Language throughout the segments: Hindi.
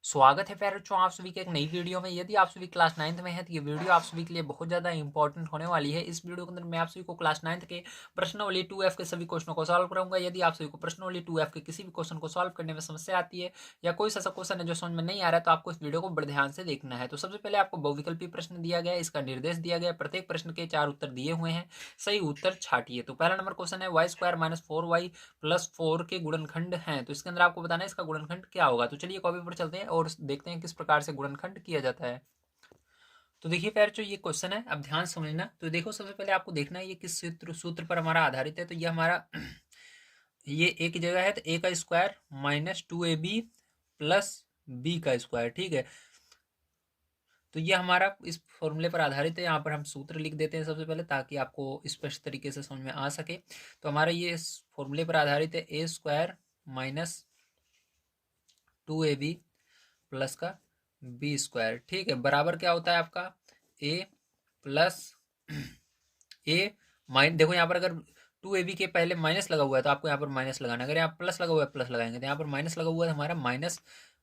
स्वागत है प्यारे बच्चों आप सभी के एक नई वीडियो में। यदि आप सभी क्लास 9th में हैं तो ये वीडियो आप सभी के लिए बहुत ज़्यादा इंपॉर्टेंट होने वाली है। इस वीडियो के अंदर मैं आप सभी को क्लास 9th के प्रश्नावली 2F के सभी क्वेश्चनों को सॉल्व कराऊंगा। यदि आप सभी को प्रश्नावली 2F के किसी भी क्वेश्चन को सॉल्व करने में समस्या आती है या कोई ऐसा क्वेश्चन है जो समझ में नहीं आ रहा है तो आपको इस वीडियो को बड़े ध्यान से देखना है। तो सबसे पहले आपको बहुविकल्पी प्रश्न दिया गया है, इसका निर्देश दिया गया है, प्रत्येक प्रश्न के 4 उत्तर दिए हुए हैं, सही उत्तर छाटिए। तो पहला नंबर क्वेश्चन है y² - 4y + 4 के गुणनखंड हैं, तो इसके अंदर आपको बताना है इसका गुणनखंड क्या होगा। तो चलिए कॉपी पर चलते हैं और देखते हैं किस प्रकार से गुणनखंड किया जाता है। तो देखिए प्यारे जो ये क्वेश्चन है, अब ध्यान समझना। तो देखो सबसे पहले आपको देखना है ये किस सूत्र पर हमारा आधारित है। तो ये हमारा ये एक जगह है, तो a का स्क्वायर - 2ab + b का स्क्वायर, ठीक है। तो ये हमारा इस फॉर्मूले पर आधारित है। यहाँ पर हम सूत्र लिख देते हैं सबसे पहले ताकि आपको स्पष्ट तरीके से समझ में आ सके। तो हमारा ये इस फॉर्मूले पर आधारित है a² - 2ab प्लस का b², ठीक है, बराबर क्या होता है आपका a प्लस देखो यहाँ पर अगर 2ab के पहले माइनस लगा हुआ है तो आपको यहाँ पर माइनस लगाना है, अगर यहाँ प्लस लगा हुआ है प्लस लगाएंगे, तो यहाँ पर माइनस लगा हुआ है हमारा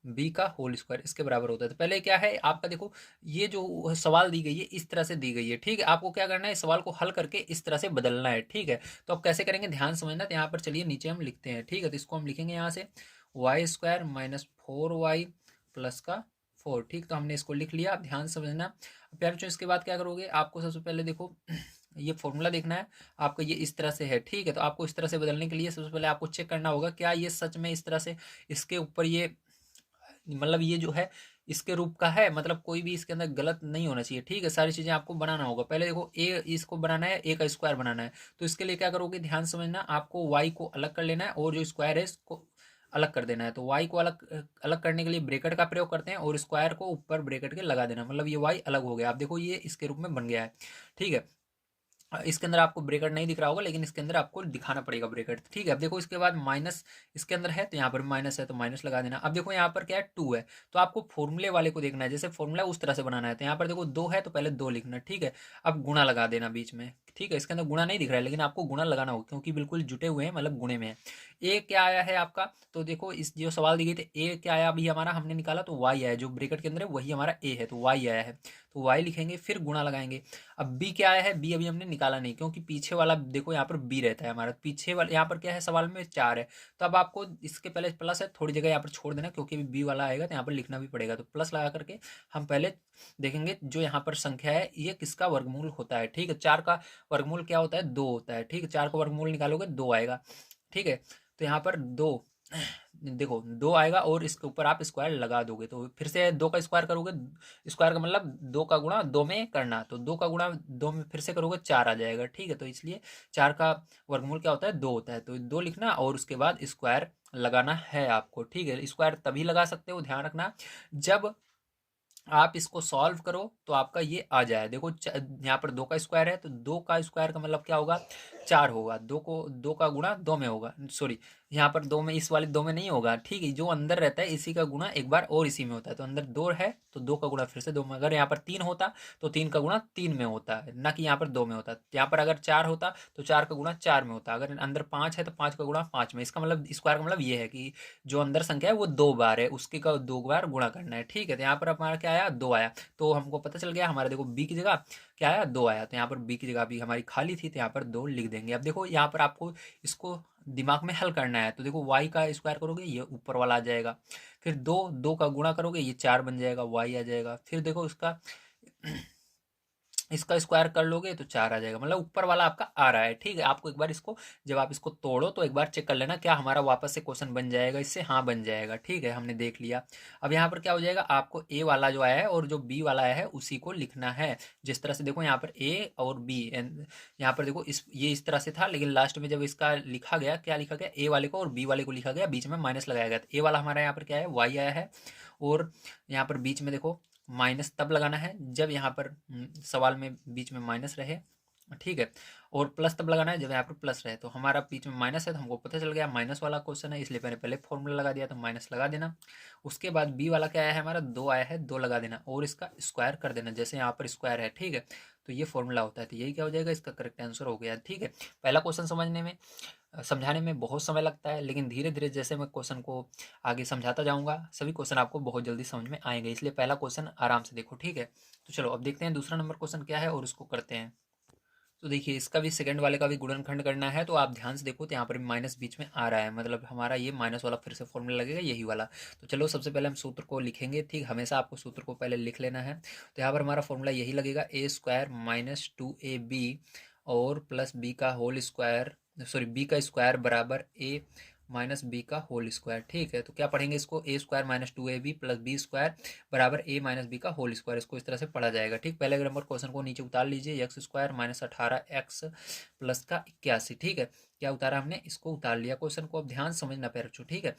-b का होल स्क्वायर, इसके बराबर होता है। तो पहले क्या है आपका, देखो ये जो सवाल दी गई है इस तरह से दी गई है, ठीक है। आपको क्या करना है, इस सवाल को हल करके इस तरह से बदलना है, ठीक है। तो अब कैसे करेंगे ध्यान समझना। तो यहाँ पर चलिए नीचे हम लिखते हैं, ठीक है। तो इसको हम लिखेंगे यहाँ से y² - 4y प्लस का 4, ठीक। तो हमने इसको लिख लिया। अब ध्यान समझना प्यारे बच्चों, इसके बाद क्या करोगे, आपको सबसे पहले देखो ये फॉर्मूला देखना है आपका, ये इस तरह से है, ठीक है। तो आपको इस तरह से बदलने के लिए सबसे पहले आपको चेक करना होगा क्या ये सच में इस तरह से इसके ऊपर ये मतलब ये जो है इसके रूप का है, मतलब कोई भी इसके अंदर गलत नहीं होना चाहिए, ठीक है। सारी चीज़ें आपको बनाना होगा। पहले देखो ए इसको बनाना है, ए का स्क्वायर बनाना है। तो इसके लिए क्या करोगे ध्यान समझना, आपको वाई को अलग कर लेना है और जो स्क्वायर है इसको अलग कर देना है। तो वाई को अलग अलग करने के लिए ब्रेकेट का प्रयोग करते हैं और स्क्वायर को ऊपर ब्रेकेट के लगा देना, मतलब ये वाई अलग हो गया। आप देखो ये इसके रूप में बन गया है, ठीक है। इसके अंदर आपको ब्रेकेट नहीं दिख रहा होगा लेकिन इसके अंदर आपको दिखाना पड़ेगा ब्रेकेट, ठीक है। अब देखो इसके बाद माइनस इसके अंदर है तो यहाँ पर माइनस है तो माइनस लगा देना। अब देखो यहाँ पर क्या है 2 है, तो आपको फॉर्मूले वाले को देखना है, जैसे फॉर्मूला उस तरह से बनाना है। तो यहाँ पर देखो 2 है तो पहले 2 लिखना, ठीक है। अब गुणा लगा देना बीच में, ठीक है। इसके अंदर गुणा नहीं दिख रहा है लेकिन आपको गुणा लगाना होगा क्योंकि बिल्कुल जुटे हुए हैं, मतलब गुणे में है। ए क्या आया है आपका, तो देखो इस जो सवाल दी गई थी ए क्या आया अभी हमारा हमने निकाला, तो वाई आया, जो ब्रेकेट के अंदर है वही हमारा ए है, तो वाई आया है। तो वाई लिखेंगे फिर गुणा लगाएंगे। अब बी क्या आया है, बी अभी हमने निकाला नहीं क्योंकि पीछे वाला देखो यहाँ पर बी रहता है हमारा, पीछे वाला यहाँ पर क्या है सवाल में 4 है। तो अब आपको इसके पहले प्लस है, थोड़ी जगह यहाँ पर छोड़ देना क्योंकि बी वाला आएगा तो यहाँ पर लिखना भी पड़ेगा। तो प्लस लगा करके हम पहले देखेंगे जो यहाँ पर संख्या है ये किसका वर्गमूल होता है, ठीक है। 4 का वर्गमूल क्या होता है, 2 होता है, ठीक है। 4 का वर्गमूल निकालोगे 2 आएगा, ठीक है। तो यहाँ पर 2 देखो 2 आएगा और इसके ऊपर आप स्क्वायर लगा दोगे, तो फिर से 2 का स्क्वायर करोगे, स्क्वायर का मतलब 2 का गुणा 2 में करना, तो 2 का गुणा 2 में फिर से करोगे 4 आ जाएगा, ठीक है। तो इसलिए 4 का वर्गमूल क्या होता है, 2 होता है। तो 2 लिखना और उसके बाद स्क्वायर लगाना है आपको, ठीक है। स्क्वायर तभी लगा सकते हो, ध्यान रखना, जब आप इसको सॉल्व करो तो आपका ये आ जाए। देखो यहाँ पर 2 का स्क्वायर है तो 2 का स्क्वायर का मतलब क्या होगा, 4 होगा। 2 को 2 का गुणा 2 में होगा, सॉरी यहाँ पर 2 में, इस वाले 2 में नहीं होगा, ठीक है। जो अंदर रहता है इसी का गुणा एक बार और इसी में होता है। तो अंदर 2 है तो 2 का गुणा फिर से 2 में, अगर यहाँ पर 3 होता तो 3 का गुणा 3 में होता है, ना कि यहाँ पर 2 में होता। यहाँ पर अगर 4 होता तो 4 का गुणा 4 में होता, अगर अंदर 5 है तो 5 का गुणा 5 में। इसका मतलब स्क्वायर का मतलब ये है कि जो अंदर संख्या है वो 2 बार है, उसके का 2 बार गुणा करना है, ठीक है। तो यहाँ पर हमारा क्या आया, 2 आया। तो हमको पता चल गया हमारा, देखो बी की जगह क्या आया, 2 आया। तो यहाँ पर बी की जगह भी हमारी खाली थी तो यहाँ पर 2 लिख देंगे। अब देखो यहाँ पर आपको इसको दिमाग में हल करना है। तो देखो वाई का स्क्वायर करोगे ये ऊपर वाला आ जाएगा, फिर 2 का गुणा करोगे ये 4 बन जाएगा, वाई आ जाएगा। फिर देखो इसका स्क्वायर कर लोगे तो 4 आ जाएगा, मतलब ऊपर वाला आपका आ रहा है, ठीक है। आपको एक बार इसको जब आप इसको तोड़ो तो एक बार चेक कर लेना क्या हमारा वापस से क्वेश्चन बन जाएगा इससे, हाँ बन जाएगा, ठीक है। हमने देख लिया। अब यहाँ पर क्या हो जाएगा, आपको ए वाला जो आया है और जो बी वाला आया है उसी को लिखना है। जिस तरह से देखो यहाँ पर ए और बी, यहाँ पर देखो ये इस तरह से था लेकिन लास्ट में जब इसका लिखा गया, क्या लिखा गया, ए वाले को और बी वाले को लिखा गया, बीच में माइनस लगाया गया। तो ए वाला हमारा यहाँ पर क्या है, वाई आया है, और यहाँ पर बीच में देखो माइनस तब लगाना है जब यहाँ पर सवाल में बीच में माइनस रहे, ठीक है। और प्लस तब लगाना है जब यहाँ पर प्लस रहे। तो हमारा बीच में माइनस है तो हमको पता चल गया माइनस वाला क्वेश्चन है, इसलिए मैंने पहले फॉर्मूला लगा दिया, तो माइनस लगा देना। उसके बाद बी वाला क्या आया है हमारा, 2 आया है, 2 लगा देना और इसका स्क्वायर कर देना, जैसे यहाँ पर स्क्वायर है, ठीक है। तो ये फॉर्मूला होता है, तो यही क्या हो जाएगा, इसका करेक्ट आंसर हो गया, ठीक है। पहला क्वेश्चन समझने में समझाने में बहुत समय लगता है, लेकिन धीरे धीरे जैसे मैं क्वेश्चन को आगे समझाता जाऊंगा सभी क्वेश्चन आपको बहुत जल्दी समझ में आएंगे, इसलिए पहला क्वेश्चन आराम से देखो, ठीक है। तो चलो अब देखते हैं दूसरा नंबर क्वेश्चन क्या है और उसको करते हैं। तो देखिए इसका भी सेकंड वाले का भी गुणनखंड करना है, तो आप ध्यान से देखो तो यहाँ पर भी माइनस बीच में आ रहा है, मतलब हमारा ये माइनस वाला फिर से फॉर्मूला लगेगा यही वाला। तो चलो सबसे पहले हम सूत्र को लिखेंगे, ठीक, हमेशा आपको सूत्र को पहले लिख लेना है। तो यहाँ पर हमारा फॉर्मूला यही लगेगा, ए स्क्वायर माइनस 2ab और प्लस बी का होल स्क्वायर, सॉरी बी का स्क्वायर बराबर ए माइनस बी का होल स्क्वायर, ठीक है। तो क्या पढ़ेंगे इसको, A square minus 2ab plus B square बराबर ए माइनस बी का होल स्क्वायर, इसको इस तरह से पढ़ा जाएगा, ठीक। पहले नंबर क्वेश्चन को नीचे उतार लीजिए, x square minus 18x plus का 81, ठीक है। क्या उतारा हमने, इसको उतार लिया क्वेश्चन को। अब ध्यान समझना प्यारे बच्चों, ठीक है।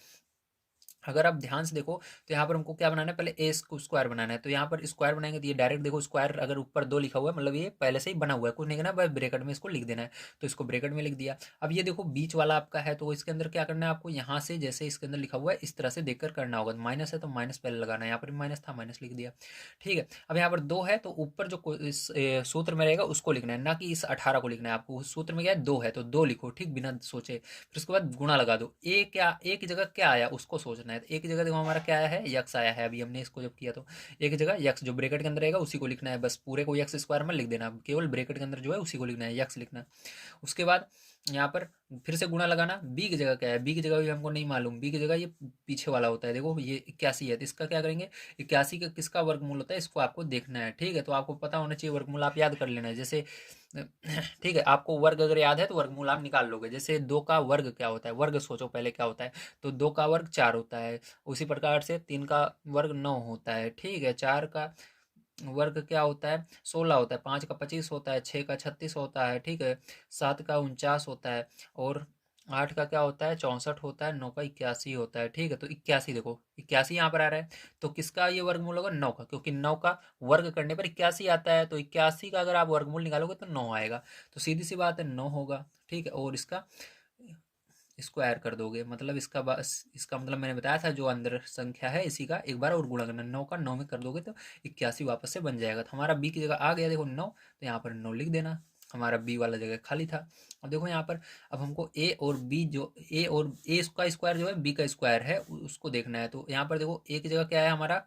अगर आप ध्यान से देखो तो यहाँ पर हमको क्या बनाना है, पहले ए स्क्वायर बनाना है, तो यहाँ पर स्क्वायर बनाएंगे तो ये डायरेक्ट देखो स्क्वायर अगर ऊपर 2 लिखा हुआ है मतलब ये पहले से ही बना हुआ है, कुछ नहीं करना, बस ब्रैकेट में इसको लिख देना है। तो इसको ब्रैकेट में लिख दिया। अब ये देखो बीच वाला आपका है, तो इसके अंदर क्या करना है आपको, यहाँ से जैसे इसके अंदर लिखा हुआ है इस तरह से देखकर करना होगा। माइनस है तो माइनस पहले लगाना है, यहाँ पर माइनस था माइनस लिख दिया, ठीक है। अब यहाँ पर 2 है तो ऊपर जो इस सूत्र में रहेगा उसको लिखना है, ना कि इस 18 को लिखना है आपको। उस सूत्र में क्या है 2 है तो 2 लिखो, ठीक, बिना सोचे। फिर उसके बाद गुणा लगा दो, ए क्या एक जगह क्या आया उसको सोचना है। तो एक जगह देखो हमारा क्या आया है, यक्स आया है, अभी हमने इसको जब किया तो एक जगह यक्स जो ब्रैकेट के अंदर रहेगा उसी को लिखना है, बस पूरे को यक्स स्क्वायर में लिख देना, केवल ब्रैकेट के अंदर जो है उसी को लिखना है, यक्स लिखना है। उसके बाद यहाँ पर फिर से गुणा लगाना, बी की जगह क्या है, बी की जगह भी हमको नहीं मालूम, बी की जगह ये पीछे वाला होता है, देखो ये 81 है तो इसका क्या करेंगे, 81 का किसका वर्गमूल होता है इसको आपको देखना है, ठीक है। तो आपको पता होना चाहिए वर्गमूल, आप याद कर लेना है जैसे ठीक है। आपको वर्ग अगर याद है तो वर्गमूल आप निकाल लोगे, जैसे 2 का वर्ग क्या होता है, वर्ग सोचो पहले क्या होता है, तो 2 का वर्ग 4 होता है, उसी प्रकार से 3 का वर्ग 9 होता है, ठीक है। 4 का वर्ग क्या होता है 16 होता है, 5 का 25 होता है, 6 का 36 होता है, ठीक है। 7 का 49 होता है और 8 का क्या होता है 64 होता है, 9 का 81 होता है, ठीक है। तो 81 देखो 81 यहाँ पर आ रहा है, तो किसका ये वर्गमूल होगा 9 का, क्योंकि 9 का वर्ग करने पर 81 आता है, तो 81 का अगर आप वर्गमूल निकालोगे तो 9 आएगा, तो सीधी सी बात है 9 होगा, ठीक है। और इसका स्क्वायर कर दोगे, मतलब इसका बस इसका मतलब मैंने बताया था जो अंदर संख्या है इसी का एक बार और गुणा करना, 9 का 9 में कर दोगे तो 81 वापस से बन जाएगा। तो हमारा बी की जगह आ गया देखो 9, तो यहाँ पर 9 लिख देना, हमारा बी वाला जगह खाली था। अब देखो यहाँ पर अब हमको ए और बी जो ए और ए का स्क्वायर जो है बी का स्क्वायर है उसको देखना है। तो यहाँ पर देखो ए की जगह क्या है हमारा,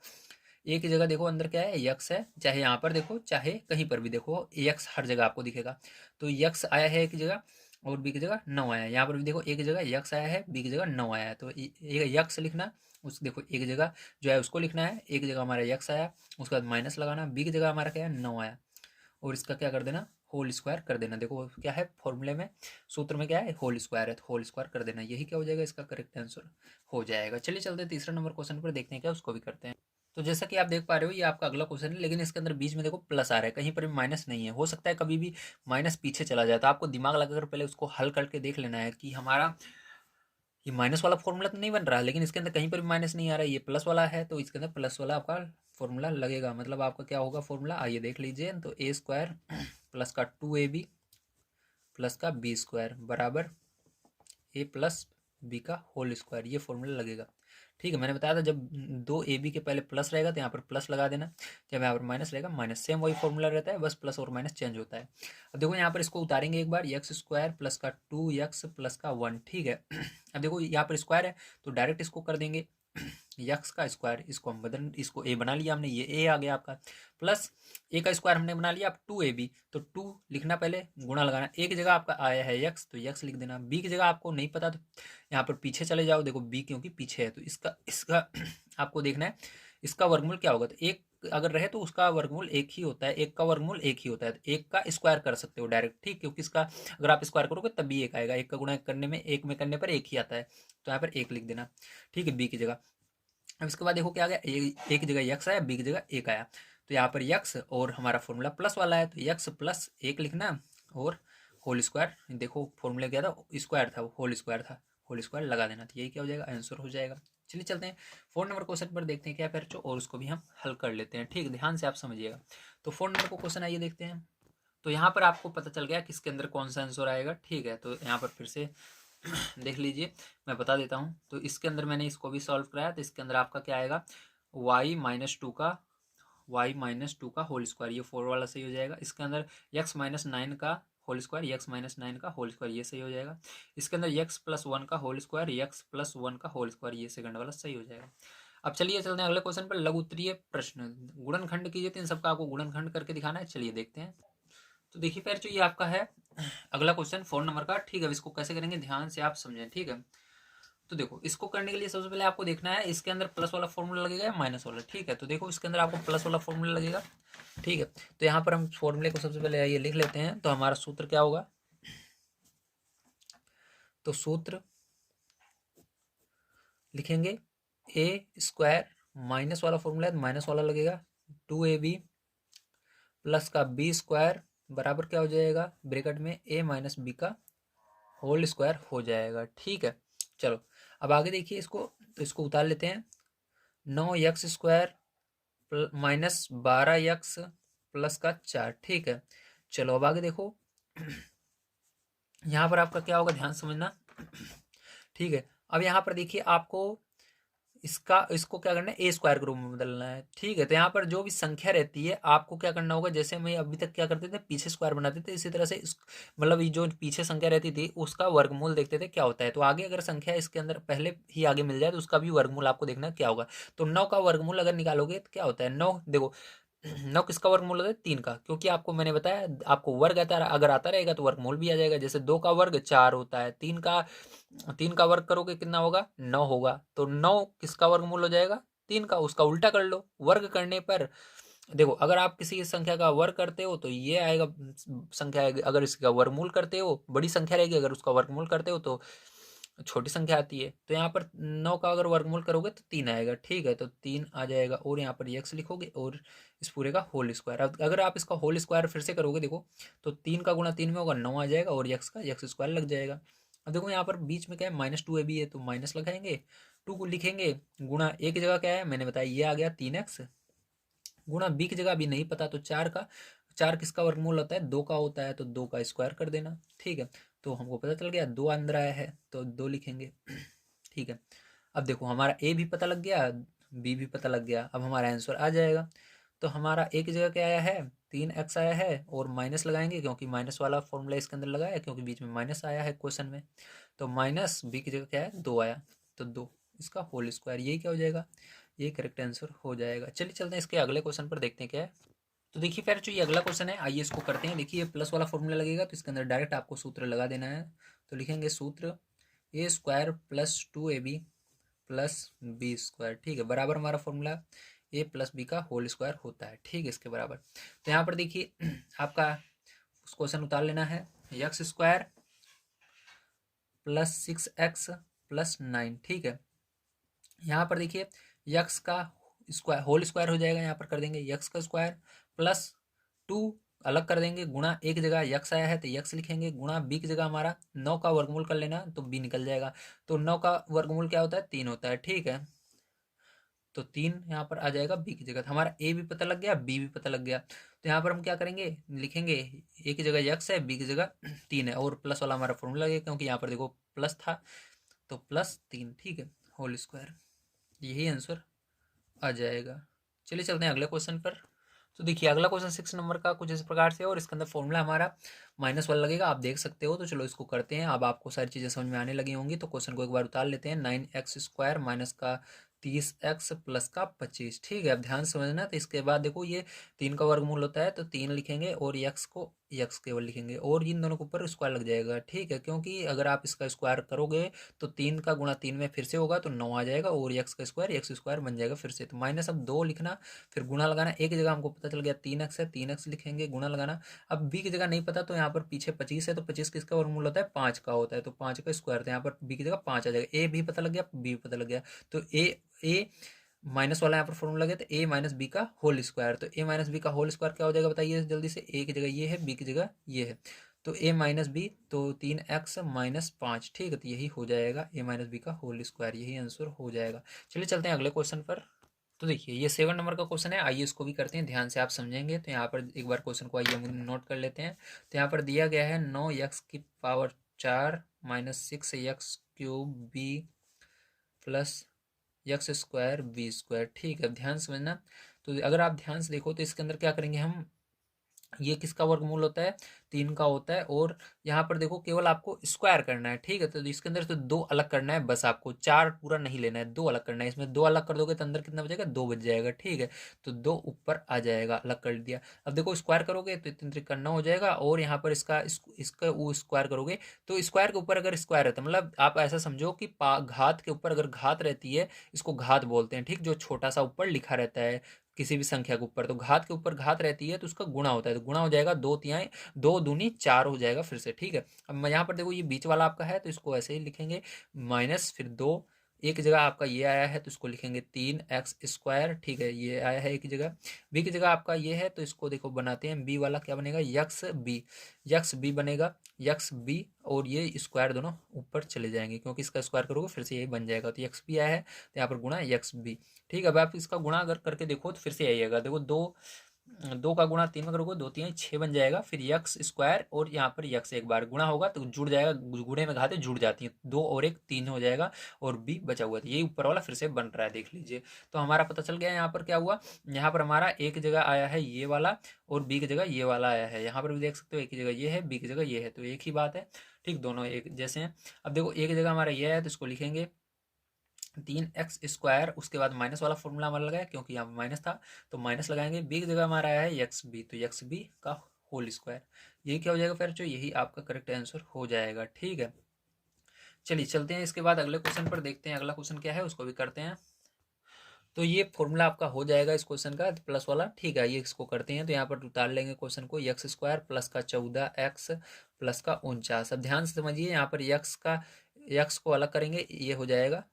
एक जगह देखो अंदर क्या है यक्स है, चाहे यहाँ पर देखो चाहे कहीं पर भी देखो यक्स हर जगह आपको दिखेगा। तो यक्स आया है एक जगह और बी की जगह 9 आया है, यहाँ पर भी देखो एक जगह यक्स आया है बी की जगह 9 आया है, तो एक यक्स लिखना, उस देखो एक जगह जो है उसको लिखना है, एक जगह हमारा यक्स आया उसके बाद माइनस लगाना, बी की जगह हमारा क्या है 9 आया और इसका क्या कर देना होल स्क्वायर कर देना। देखो क्या है फॉर्मूले में सूत्र में क्या है होल स्क्वायर है, तो होल स्क्वायर कर देना, यही क्या हो जाएगा इसका करेक्ट आंसर हो जाएगा। चलिए चलते हैं तीसरा नंबर क्वेश्चन पर, देखते हैं क्या उसको भी करते हैं। तो जैसा कि आप देख पा रहे हो ये आपका अगला क्वेश्चन है, लेकिन इसके अंदर बीच में देखो प्लस आ रहा है, कहीं पर भी माइनस नहीं है, हो सकता है कभी भी माइनस पीछे चला जाए, तो आपको दिमाग लगाकर पहले उसको हल करके देख लेना है कि हमारा ये माइनस वाला फॉर्मूला तो नहीं बन रहा है, लेकिन इसके अंदर कहीं पर भी माइनस नहीं आ रहा है, ये प्लस वाला है, तो इसके अंदर प्लस वाला आपका फॉर्मूला लगेगा, मतलब आपका क्या होगा फॉर्मूला, आइए देख लीजिए। तो ए स्क्वायर प्लस का 2ab प्लस का बी स्क्वायर बराबर ए प्लस बी का होल स्क्वायर, ये फॉर्मूला लगेगा, ठीक है। मैंने बताया था जब 2ab के पहले प्लस रहेगा तो यहाँ पर प्लस लगा देना, जब यहाँ पर माइनस रहेगा माइनस, सेम वही फॉर्मूला रहता है, बस प्लस और माइनस चेंज होता है। अब देखो यहाँ पर इसको उतारेंगे एक बार, एक्स स्क्वायर प्लस का 2x प्लस का 1, ठीक है। अब देखो यहाँ पर स्क्वायर है तो डायरेक्ट इसको कर देंगे यक्स का स्क्वायर, इसको हम बदल इसको ए बना लिया हमने, ये ए आ गया आपका, प्लस ए का स्क्वायर हमने बना लिया, अब 2ab, तो 2 लिखना पहले गुणा लगाना, एक की जगह आपका आया है यक्स तो यक्स लिख देना, बी की जगह आपको नहीं पता तो यहाँ पर पीछे चले जाओ, देखो बी क्योंकि पीछे है तो इसका इसका आपको देखना है इसका वर्गमूल क्या होगा, तो एक अगर रहे तो उसका वर्गमूल एक ही होता है, एक का वर्गमूल एक ही होता है, तो एक का स्क्वायर कर सकते हो डायरेक्ट, ठीक, क्योंकि इसका अगर आप स्क्वायर करोगे तब भी एक आएगा, एक का गुणा करने में एक में करने पर एक ही आता है, तो यहाँ पर एक लिख देना, ठीक है, बी की जगह। अब इसके बाद देखो क्या आ गया, ए की जगह यक्स आया बी की जगह एक आया, तो यहाँ पर यक्स और हमारा फॉर्मूला प्लस वाला है तो यक्स प्लस एक लिखना और होल स्क्वायर, देखो फॉर्मूला क्या था स्क्वायर था, होल स्क्वायर था, होल स्क्वायर लगा देना, तो यही क्या हो जाएगा आंसर हो जाएगा। चलिए चलते हैं 4 नंबर क्वेश्चन पर, देखते हैं क्या पैर और उसको भी हम हल कर लेते हैं, ठीक, ध्यान से आप समझिएगा। तो 4 नंबर को क्वेश्चन आइए देखते हैं। तो यहाँ पर आपको पता चल गया किसके अंदर कौन सा आंसर आएगा, ठीक है। तो यहाँ पर फिर से देख लीजिए, मैं बता देता हूँ। तो इसके अंदर मैंने इसको भी सॉल्व कराया, तो इसके अंदर आपका क्या आएगा y-2 का होल स्क्वायर, ये 4 वाला सही हो जाएगा। इसके अंदर x-9 का होल स्क्वायर एक्स माइनस 9 का होल स्क्वायर, ये सही हो जाएगा। इसके अंदर एक्स प्लस 1 का होल स्क्वायर एक्स प्लस 1 का होल स्क्वायर, ये सेकंड वाला सही हो जाएगा। अब चलिए चलते हैं अगले क्वेश्चन पर। लघु उत्तरीय प्रश्न, गुणनखंड कीजिए, तो इन सबका आपको गुणनखंड करके दिखाना है। चलिए देखते हैं। तो देखिए फिर जो ये आपका है अगला क्वेश्चन 4 नंबर का, ठीक है। अब इसको कैसे करेंगे ध्यान से आप समझें, ठीक है। तो देखो इसको करने के लिए सबसे पहले आपको देखना है इसके अंदर प्लस वाला फॉर्मूला लगेगा या माइनस वाला, ठीक है। तो देखो इसके अंदर आपको प्लस वाला फॉर्मूला लगेगा, ठीक है। तो यहाँ पर हम फॉर्मूले को सबसे पहले ये लिख लेते हैं। तो हमारा सूत्र क्या होगा, तो सूत्र लिखेंगे ए स्क्वायर, माइनस वाला फॉर्मूला है माइनस वाला लगेगा, 2ab प्लस का बी स्क्वायर बराबर क्या हो जाएगा, ब्रैकेट में ए माइनस बी का होल स्क्वायर हो जाएगा, ठीक है। चलो अब आगे देखिए इसको, तो इसको उतार लेते हैं। 9x² माइनस 12x प्लस का 4, ठीक है। चलो अब आगे देखो यहाँ पर आपका क्या होगा, ध्यान समझना, ठीक है। अब यहाँ पर देखिए आपको इसको क्या करना है, ए स्क्वायर के रूप में बदलना है, ठीक है। तो यहाँ पर जो भी संख्या रहती है आपको क्या करना होगा, जैसे मैं अभी तक क्या करते थे, पीछे स्क्वायर बनाते थे, इसी तरह से मतलब ये जो पीछे संख्या रहती थी उसका वर्गमूल देखते थे क्या होता है। तो आगे अगर संख्या इसके अंदर पहले ही आगे मिल जाए तो उसका भी वर्गमूल आपको देखना क्या होगा। तो 9 का वर्गमूल अगर निकालोगे तो क्या होता है, 9 देखो 9 किसका वर्गमूल होता है, 3 का, क्योंकि आपको मैंने बताया आपको वर्ग आता अगर आता रहेगा तो वर्गमूल भी आ जाएगा। जैसे 2 का वर्ग 4 होता है, 3 का वर्ग करोगे कितना होगा, 9 होगा। तो 9 किसका वर्गमूल हो जाएगा, 3 का। उसका उल्टा कर लो, वर्ग करने पर देखो अगर आप किसी संख्या का वर्ग करते हो तो ये आएगा संख्या, अगर इसका वर्गमूल करते हो बड़ी संख्या रहेगी, अगर उसका वर्गमूल करते हो तो छोटी संख्या आती है। तो यहाँ पर 9 का अगर वर्गमूल करोगे तो 3 आएगा, ठीक है। तो 3 आ जाएगा और यहाँ पर x लिखोगे और इस पूरे का होल स्क्वायर। अब अगर आप इसका होल स्क्वायर फिर से करोगे देखो, तो 3 का गुणा 3 में होगा 9 आ जाएगा और x का x स्क्वायर लग जाएगा। अब देखो यहाँ पर बीच में क्या है, -2ab है तो माइनस लगाएंगे, 2 को लिखेंगे, गुणा a की जगह क्या है मैंने बताया, ये आ गया 3x, गुणा b की जगह अभी नहीं पता तो 4 किसका वर्गमूल होता है, 2 का होता है, तो 2 का स्क्वायर कर देना, ठीक है। तो हमको पता चल गया 2 अंदर आया है तो 2 लिखेंगे, ठीक है। अब देखो हमारा ए भी पता लग गया, बी भी पता लग गया, अब हमारा आंसर आ जाएगा। तो हमारा ए की जगह क्या आया है, 3x आया है और माइनस लगाएंगे क्योंकि माइनस वाला फॉर्मूला इसके अंदर लगाया क्योंकि बीच में माइनस आया है क्वेश्चन में। तो माइनस बी की जगह क्या है, 2 आया, तो 2 इसका होल स्क्वायर, यही क्या हो जाएगा, ये करेक्ट आंसर हो जाएगा। चलिए चलते हैं इसके अगले क्वेश्चन पर, देखते हैं क्या है। तो देखिए फिर जो ये अगला क्वेश्चन है आइए इसको करते हैं। देखिए प्लस वाला फॉर्मूला लगेगा तो इसके अंदर डायरेक्ट आपको सूत्र लगा देना है। तो लिखेंगे सूत्र A square plus 2ab plus B square, ठीक है, बराबर हमारा फॉर्मूला ए प्लस बी का होल स्क्वायर होता है, ठीक है, इसके बराबर। तो यहाँ पर देखिए आपका उस क्वेश्चन उतार लेना है, x square plus 6x plus 9, ठीक है। यहाँ पर देखिए यक्स का स्क्वायर होल स्क्वायर हो जाएगा, यहाँ पर कर देंगे यक्स का स्क्वायर प्लस 2 अलग कर देंगे, गुणा एक जगह यक्स आया है तो यक्स लिखेंगे, गुणा बी की जगह हमारा 9 का वर्गमूल कर लेना तो बी निकल जाएगा। तो 9 का वर्गमूल क्या होता है, 3 होता है, ठीक है। तो 3 यहाँ पर आ जाएगा बी की जगह। हमारा ए भी पता लग गया, बी भी पता लग गया। तो यहाँ पर हम क्या करेंगे, लिखेंगे ए की जगह यक्स है, बी की जगह 3 है और प्लस वाला हमारा फॉर्मूला लगेगा क्योंकि यहाँ पर देखो प्लस था तो +3, ठीक है, होल स्क्वायर, यही आंसर आ जाएगा। चलिए चलते हैं अगले क्वेश्चन पर। तो देखिए अगला क्वेश्चन 6 नंबर का कुछ इस प्रकार से, और इसके अंदर फॉर्मूला हमारा -1 लगेगा, आप देख सकते हो। तो चलो इसको करते हैं, अब आपको सारी चीज़ें समझ में आने लगी होंगी। तो क्वेश्चन को एक बार उतार लेते हैं, 9x² माइनस का 30x प्लस का 25, ठीक है। अब ध्यान समझना, तो इसके बाद देखो ये 3 का वर्गमूल होता है तो 3 लिखेंगे और x को x केवल लिखेंगे और इन दोनों के ऊपर स्क्वायर लग जाएगा, ठीक है। क्योंकि अगर आप इसका स्क्वायर करोगे तो 3 का गुणा 3 में फिर से होगा तो 9 आ जाएगा और x का स्क्वायर x स्क्वायर बन जाएगा फिर से। तो माइनस अब 2 लिखना, फिर गुणा लगाना, एक जगह हमको पता चल गया 3x है, 3x लिखेंगे, गुणा लगाना। अब b की जगह नहीं पता तो यहाँ पर पीछे 25 है तो 25 किसका वर्गमूल होता है, 5 का होता है, तो 5 का स्क्वायर, तो यहाँ पर b की जगह 5 आ जाएगा। a भी पता लग गया, b भी पता लग गया, तो a माइनस वाला यहाँ पर फॉर्मूला लगे तो a माइनस बी का होल स्क्वायर, तो a माइनस बी का होल स्क्वायर क्या हो जाएगा बताइए जल्दी से, a की जगह ये है, b की जगह ये है, तो a माइनस बी, तो 3x माइनस 5, ठीक है। तो यही हो जाएगा a माइनस बी का होल स्क्वायर, यही आंसर हो जाएगा। चलिए चलते हैं अगले क्वेश्चन पर। तो देखिए ये 7 नंबर का क्वेश्चन है, आइए इसको भी करते हैं, ध्यान से आप समझेंगे। तो यहाँ पर एक बार क्वेश्चन को आइए हम नोट कर लेते हैं। तो यहाँ पर दिया गया है 9x⁴ minus 6x³ b plus x² b², ठीक है। ध्यान समझना, तो अगर आप ध्यान से देखो तो इसके अंदर क्या करेंगे हम, ये किसका वर्गमूल होता है, 3 का होता है। और यहाँ पर देखो केवल आपको स्क्वायर करना है, ठीक है। तो इसके अंदर से 2 अलग करना है बस, आपको 4 पूरा नहीं लेना है, 2 अलग करना है। इसमें 2 अलग कर दोगे तो अंदर कितना बचेगा, 2 बच जाएगा, ठीक है। तो 2 ऊपर आ जाएगा, अलग कर दिया। अब देखो स्क्वायर करोगे तो 3 त्रिक करना हो जाएगा, और यहाँ पर इसका वो स्क्वायर करोगे तो स्क्वायर के ऊपर अगर स्क्वायर रहता है, मतलब आप ऐसा समझो कि घात के ऊपर अगर घात रहती है, इसको घात बोलते हैं, ठीक। जो छोटा सा ऊपर लिखा रहता है किसी भी संख्या के ऊपर, तो घात के ऊपर घात रहती है तो उसका गुणा होता है, तो गुणा हो जाएगा, 2 तिहाई 2 दूनी 4 हो जाएगा फिर से, ठीक है। अब यहाँ पर देखो ये बीच वाला आपका है तो इसको ऐसे ही लिखेंगे, माइनस फिर 2, एक जगह आपका ये आया है तो इसको लिखेंगे 3x², ठीक है। ये आया है एक जगह, बी की जगह आपका ये है तो इसको देखो बनाते हैं, बी वाला क्या बनेगा, यक्स बी बनेगा, यक्स बी। और ये स्क्वायर दोनों ऊपर चले जाएंगे क्योंकि इसका स्क्वायर करोगे फिर से यही बन जाएगा, तो यक्स बी आया है तो यहाँ पर गुणा यक्स बी, ठीक है। अब आप इसका गुणा अगर करके देखो तो फिर से यही आएगा, देखो 2 का गुणा 3 में करोगे, 2 3 6 बन जाएगा, फिर यक्स स्क्वायर और यहाँ पर यक्स एक बार गुणा होगा तो जुड़ जाएगा, गुणे में घाते जुड़ जाती है, 2 और 1 3 हो जाएगा, और बी बचा हुआ था, यही ऊपर वाला फिर से बन रहा है, देख लीजिए। तो हमारा पता चल गया यहाँ पर क्या हुआ, यहाँ पर हमारा एक जगह आया है ये वाला और बी की जगह ये वाला आया है, यहाँ पर भी देख सकते हो एक ही जगह ये है, बी की जगह ये है, तो एक ही बात है, ठीक। दोनों एक जैसे हैं। अब देखो एक जगह हमारा ये है तो इसको लिखेंगे 3x², उसके बाद माइनस वाला फॉर्मूला हमारा लगाया क्योंकि यहाँ माइनस था तो माइनस लगाएंगे, बी की जगह हमारा आया है यक्स बी, तो यक्स बी का होल स्क्वायर, यही क्या हो जाएगा फिर, जो यही आपका करेक्ट आंसर हो जाएगा, ठीक है। चलिए चलते हैं इसके बाद अगले क्वेश्चन पर, देखते हैं अगला क्वेश्चन क्या है, उसको भी करते हैं। तो ये फॉर्मूला आपका हो जाएगा इस क्वेश्चन का प्लस वाला, ठीक है। ये इसको करते हैं तो यहाँ पर उतार लेंगे क्वेश्चन को, x² प्लस का 14x प्लस का 49। अब ध्यान से समझिए, यहाँ पर यक्स को अलग करेंगे, ये हो जाएगा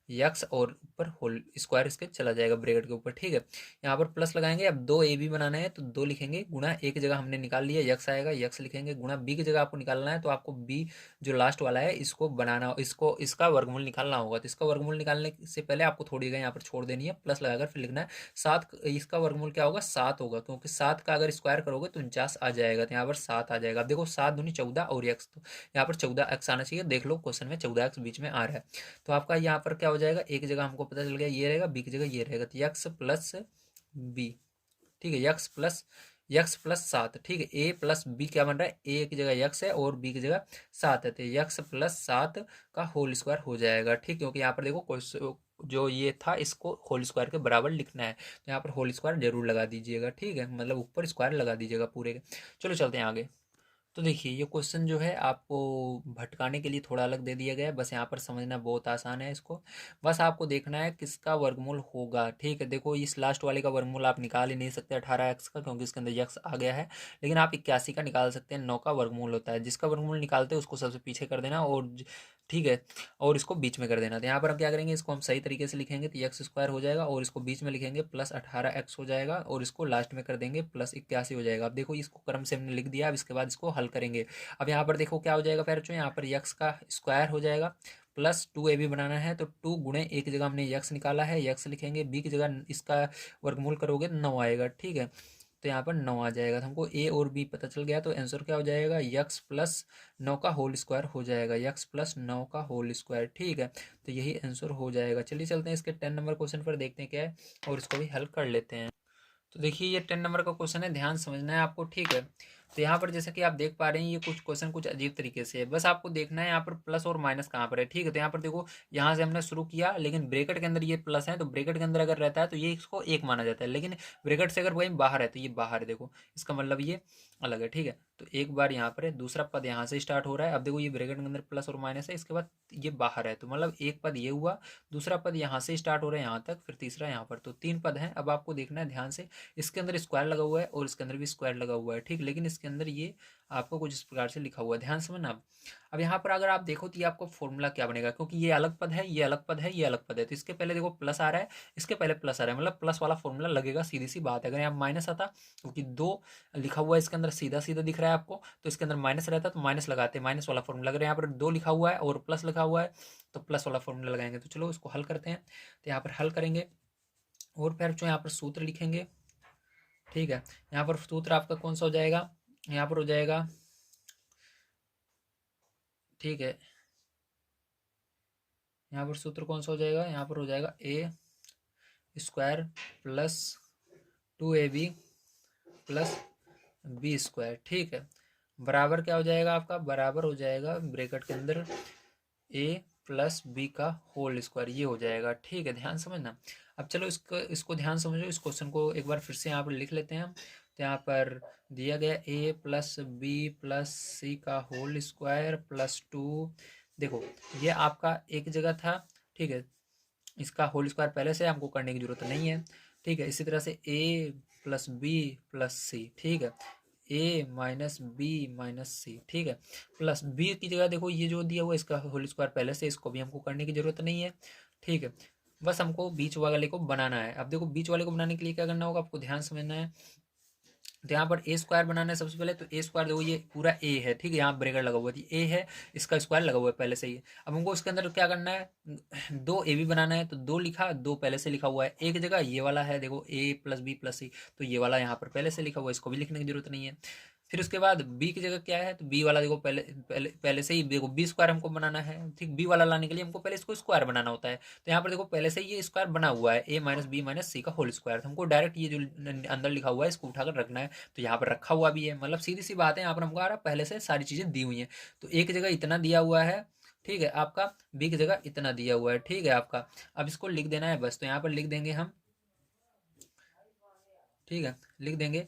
यक्स और ऊपर होल स्क्वायर इसके चला जाएगा ब्रैकेट के ऊपर, ठीक है। यहाँ पर प्लस लगाएंगे, अब 2ab बनाना है तो 2 लिखेंगे, गुणा एक जगह हमने निकाल लिया यक्स आएगा, यक्स लिखेंगे, गुणा बी की जगह आपको निकालना है तो आपको बी जो लास्ट वाला है इसको बनाना, इसको इसका वर्गमूल निकालना होगा, तो इसका वर्गमूल निकालने से पहले आपको थोड़ी जगह यहाँ पर छोड़ देनी है, प्लस लगाकर फिर लिखना है 7, इसका वर्गमूल क्या होगा, 7 होगा, क्योंकि 7 का अगर स्क्वायर करोगे तो 49 आ जाएगा, तो यहाँ पर 7 आ जाएगा। अब देखो 7 दूनी 14 और यक्स, तो यहाँ पर 14x आना चाहिए, देख लो क्वेश्चन में 14x बीच में आ रहा है, तो आपका यहाँ पर क्या हो जाएगा, एक जगह हमको पता चल गया ये रहेगा, बी की जगह ये रहेगा, तो यक्स प्लस बी, ठीक है। यक्स प्लस 7, ठीक है। ए प्लस बी क्या बन रहा है, ए की जगह यक्स है और बी की जगह 7 है, तो यक्स+7 का होल स्क्वायर हो जाएगा, ठीक। क्योंकि यहाँ पर देखो जो ये था इसको होल स्क्वायर के बराबर लिखना है, तो यहाँ पर होल स्क्वायर जरूर लगा दीजिएगा, ठीक है, मतलब ऊपर स्क्वायर लगा दीजिएगा पूरे के। चलो चलते हैं आगे। तो देखिए ये क्वेश्चन जो है आपको भटकाने के लिए थोड़ा अलग दे दिया गया है, बस यहाँ पर समझना बहुत आसान है इसको, बस आपको देखना है किसका वर्गमूल होगा, ठीक है। देखो इस लास्ट वाले का वर्गमूल आप निकाल ही नहीं सकते 18x का, क्योंकि इसके अंदर यक्स आ गया है, लेकिन आप 81 का निकाल सकते हैं, 9 का वर्गमूल होता है, जिसका वर्गमूल निकालते हैं उसको सबसे पीछे कर देना, और ठीक है, और इसको बीच में कर देना। तो यहाँ पर हम क्या करेंगे, इसको हम सही तरीके से लिखेंगे तो x² हो जाएगा, और इसको बीच में लिखेंगे +18x हो जाएगा, और इसको लास्ट में कर देंगे +81 हो जाएगा। अब देखो इसको क्रम से हमने लिख दिया, अब इसके बाद इसको हल करेंगे। अब यहाँ पर देखो क्या हो जाएगा फिर, जो यहाँ पर यक्स का स्क्वायर हो जाएगा, प्लस 2ab बनाना है तो 2 गुणे एक जगह हमने यक्स निकाला है, यक्स लिखेंगे, बी की जगह इसका वर्गमूल करोगे 9 आएगा, ठीक है। तो यहाँ पर 9 आ जाएगा, तो हमको ए और बी पता चल गया, तो आंसर क्या हो जाएगा, x+9 का होल स्क्वायर हो जाएगा, x+9 का होल स्क्वायर, ठीक है। तो यही आंसर हो जाएगा। चलिए चलते हैं इसके 10 नंबर क्वेश्चन पर, देखते हैं क्या है और इसको भी हल कर लेते हैं। तो देखिए ये 10 नंबर का क्वेश्चन है, ध्यान समझना है आपको, ठीक है। तो यहाँ पर जैसा कि आप देख पा रहे हैं ये कुछ क्वेश्चन कुछ अजीब तरीके से है, बस आपको देखना है यहाँ पर प्लस और माइनस कहाँ पर है, ठीक है। तो यहाँ पर देखो यहाँ से हमने शुरू किया, लेकिन ब्रैकेट के अंदर ये प्लस है, तो ब्रैकेट के अंदर अगर रहता है तो ये इसको एक माना जाता है, लेकिन ब्रैकेट से अगर वही बाहर है तो ये बाहर है, देखो इसका मतलब ये अलग है, ठीक है। तो एक बार यहाँ पर है, दूसरा पद यहाँ से स्टार्ट हो रहा है, अब देखो ये ब्रैकेट के अंदर प्लस और माइनस है, इसके बाद ये बाहर है, तो मतलब एक पद ये हुआ, दूसरा पद यहाँ से स्टार्ट हो रहा है यहाँ तक, फिर तीसरा यहाँ पर, तो 3 पद हैं। अब आपको देखना है ध्यान से, इसके अंदर स्क्वायर लगा हुआ है और इसके अंदर भी स्क्वायर लगा हुआ है, ठीक, लेकिन इसके अंदर ये आपको कुछ इस प्रकार से लिखा हुआ है, ध्यान समझना। अब यहाँ पर अगर आप देखो तो ये आपको फॉर्मूला क्या बनेगा, क्योंकि ये अलग पद है, ये अलग पद है, ये अलग पद है, तो इसके पहले देखो प्लस आ रहा है, इसके पहले प्लस आ रहा है, मतलब प्लस वाला फॉर्मूला लगेगा, सीधी सी बात है। अगर यहाँ माइनस आता, क्योंकि 2 लिखा हुआ है इसके अंदर, सीधा सीधा दिख रहा है आपको, तो इसके अंदर माइनस रहता तो माइनस लगाते, माइनस वाला फॉर्मूला। अगर यहाँ पर 2 लिखा हुआ है और प्लस लिखा हुआ है तो प्लस वाला फॉर्मूला लगाएंगे। तो चलो इसको हल करते हैं, तो यहाँ पर हल करेंगे और फिर जो यहाँ पर सूत्र लिखेंगे, ठीक है। यहाँ पर सूत्र आपका कौन सा हो जाएगा, यहाँ पर हो जाएगा, ठीक है। यहाँ पर सूत्र कौन सा हो जाएगा, यहाँ पर हो जाएगा a² + 2ab + बी स्क्वायर, ठीक है। बराबर क्या हो जाएगा आपका, बराबर हो जाएगा ब्रैकेट के अंदर ए प्लस बी का होल स्क्वायर, ये हो जाएगा, ठीक है। ध्यान समझना। अब चलो इसको इसको ध्यान समझो, इस क्वेश्चन को एक बार फिर से यहाँ पर लिख लेते हैं हम। तो यहाँ पर दिया गया ए प्लस बी प्लस सी का होल स्क्वायर प्लस टू। देखो ये आपका एक जगह था, ठीक है। इसका होल स्क्वायर पहले से हमको करने की जरूरत नहीं है, ठीक है। इसी तरह से ए प्लस बी प्लस सी, ठीक है। ए माइनस बी माइनस सी, ठीक है। प्लस बी की जगह देखो ये जो दिया हुआ इसका होल स्क्वायर पहले से, इसको भी हमको करने की जरूरत नहीं है, ठीक है। बस हमको बीच वाले को बनाना है। अब देखो बीच वाले को बनाने के लिए क्या करना होगा, आपको ध्यान समझना है। तो यहाँ पर ए स्क्वायर बनाना है सबसे पहले। तो ए स्क्वायर देखो ये पूरा ए है, ठीक है। यहाँ ब्रेकेट लगा हुआ है, ए है, इसका स्क्वायर लगा हुआ है पहले से ही। अब हमको इसके अंदर क्या करना है, दो ए भी बनाना है। तो दो लिखा, दो पहले से लिखा हुआ है। एक जगह ये वाला है, देखो ए प्लस बी प्लस सी, तो ये वाला यहाँ पर पहले से लिखा हुआ है, इसको भी लिखने की जरूरत नहीं है। फिर उसके बाद बी की जगह क्या है, तो बी वाला देखो पहले पहले पहले से ही देखो बी स्क्वायर हमको बनाना है, ठीक। बी वाला लाने के लिए हमको पहले इसको स्क्वायर बनाना होता है। तो यहाँ पर देखो पहले से ही ये स्क्वायर बना हुआ है, ए माइनस बी माइनस सी का होल स्क्वायर। तो हमको डायरेक्ट ये जो अंदर लिखा हुआ है इसको उठाकर रखना है। तो यहाँ पर रखा हुआ भी है, मतलब सीधी सी बात है, यहाँ पर हमको आ रहा पहले से सारी चीज़ें दी हुई हैं। तो एक जगह इतना दिया हुआ है, ठीक है आपका। बी की जगह इतना दिया हुआ है, ठीक है आपका। अब इसको लिख देना है बस। तो यहाँ पर लिख देंगे हम, ठीक है, लिख देंगे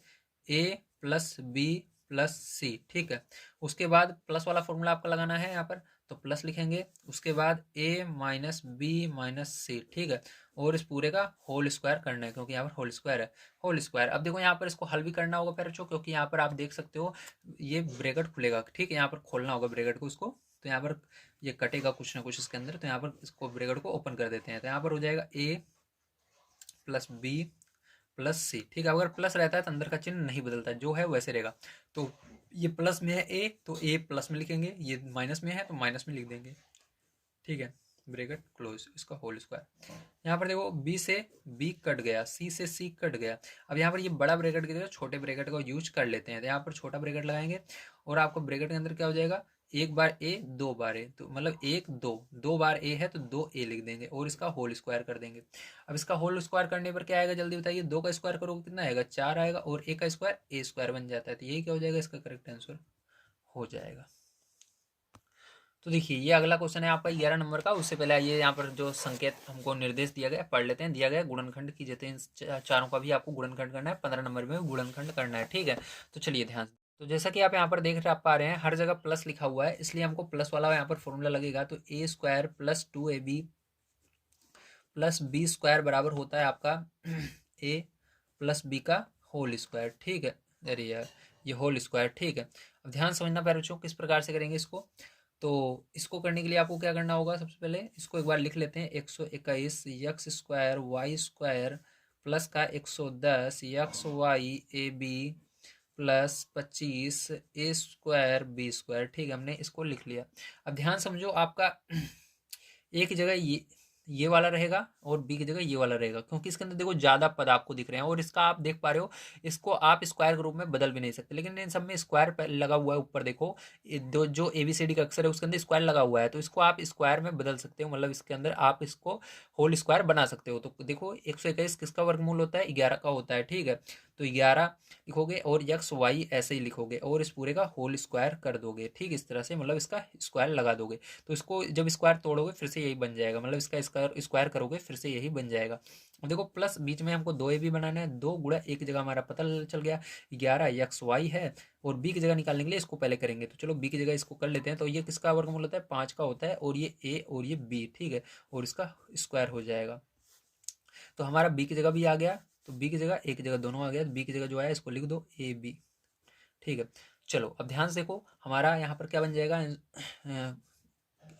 ए प्लस बी प्लस सी, ठीक है। उसके बाद प्लस वाला फॉर्मूला आपका लगाना है यहाँ पर, तो प्लस लिखेंगे। उसके बाद ए माइनस बी माइनस सी, ठीक है। और इस पूरे का होल स्क्वायर करना है, क्योंकि यहाँ पर होल स्क्वायर है, होल स्क्वायर। अब देखो यहाँ पर इसको हल भी करना होगा पैरचो, क्योंकि यहाँ पर आप देख सकते हो ये ब्रैकेट खुलेगा, ठीक है। यहाँ पर खोलना होगा ब्रैकेट को इसको। तो यहाँ पर ये कटेगा कुछ ना कुछ इसके अंदर, तो यहाँ पर इसको ब्रैकेट को ओपन कर देते हैं। तो यहाँ पर हो जाएगा ए प्लस बी प्लस सी, ठीक है। अगर प्लस रहता है तो अंदर का चिन्ह नहीं बदलता, जो है वैसे रहेगा। तो ये प्लस में है ए, तो ए प्लस में लिखेंगे। ये माइनस में है तो माइनस में लिख देंगे, ठीक है। ब्रैकेट क्लोज, इसका होल स्क्वायर। यहाँ पर देखो बी से बी कट गया, सी से सी कट गया। अब यहाँ पर ये बड़ा ब्रैकेट की जगह छोटे ब्रैकेट को यूज कर लेते हैं। तो यहाँ पर छोटा ब्रैकेट लगाएंगे, और आपको ब्रैकेट के अंदर क्या हो जाएगा, एक बार ए दो बार ए, तो मतलब एक दो, दो बार ए है तो दो ए लिख देंगे, और इसका होल स्क्वायर कर देंगे। अब इसका होल स्क्वायर करने पर क्या आएगा, जल्दी बताइए। दो का स्क्वायर करोगे कितना आएगा, चार आएगा, और ए का स्क्वायर ए स्क्वायर बन जाता है। तो यही क्या हो जाएगा, इसका करेक्ट आंसर हो जाएगा। तो देखिए ये अगला क्वेश्चन है आपका 11 नंबर का। उससे पहले आइए यहाँ पर जो संकेत हमको निर्देश दिया गया पढ़ लेते हैं। दिया गया गुणनखंड की जैसे इन चारों का भी आपको गुणनखंड करना है, 15 नंबर में गुणनखंड करना है, ठीक है। तो चलिए ध्यान से। तो जैसा कि आप यहाँ पर देख रहे पा रहे हैं, हर जगह प्लस लिखा हुआ है, इसलिए हमको प्लस वाला यहाँ पर फॉर्मूला लगेगा। तो A square plus two A B plus B square बराबर होता है आपका ए प्लस बी का होल स्क्वायर, ठीक है। अरे यार, ये होल स्क्वायर, ठीक है। अब ध्यान समझना बच्चों, किस प्रकार से करेंगे इसको। तो इसको करने के लिए आपको क्या करना होगा, सबसे पहले इसको एक बार लिख लेते हैं। 121 X square Y square plus का 110 X Y A B plus 25 A square B square, ठीक है। हमने इसको लिख लिया। अब ध्यान समझो, आपका ए की जगह ये वाला रहेगा, और बी की जगह ये वाला रहेगा, क्योंकि इसके अंदर देखो ज्यादा पद आपको दिख रहे हैं, और इसका आप देख पा रहे हो, इसको आप स्क्वायर के रूप में बदल भी नहीं सकते। लेकिन इन सब में स्क्वायर लगा हुआ है ऊपर, देखो दो जो एबीसीडी का अक्षर है उसके अंदर स्क्वायर लगा हुआ है, तो इसको आप स्क्वायर में बदल सकते हो, मतलब इसके अंदर आप इसको होल स्क्वायर बना सकते हो। तो देखो 121 किसका वर्गमूल होता है, 11 का होता है, ठीक है। तो 11 लिखोगे, और यक्स वाई ऐसे ही लिखोगे, और इस पूरे का होल स्क्वायर कर दोगे, ठीक। इस तरह से मतलब इसका स्क्वायर लगा दोगे। तो इसको जब स्क्वायर तोड़ोगे फिर से यही बन जाएगा, मतलब इसका स्क्वायर स्क्वायर करोगे फिर से यही बन जाएगा। अब देखो प्लस बीच में हमको दो ए भी बनाना है, दो गुणा एक जगह हमारा पता चल गया 11 एक्स वाई है, और बी की जगह निकालने के लिए इसको पहले करेंगे। तो चलो बी की जगह इसको कर लेते हैं। तो ये किसका वर्गमूल होता है, 5 का होता है, और ये ए और ये बी, ठीक है, और इसका स्क्वायर हो जाएगा। तो हमारा बी की जगह भी आ गया, तो बी की जगह ए की जगह दोनों आ गया। तो बी की जगह जो आया इसको लिख दो ए बी, ठीक है। चलो अब ध्यान से देखो, हमारा यहाँ पर क्या बन जाएगा,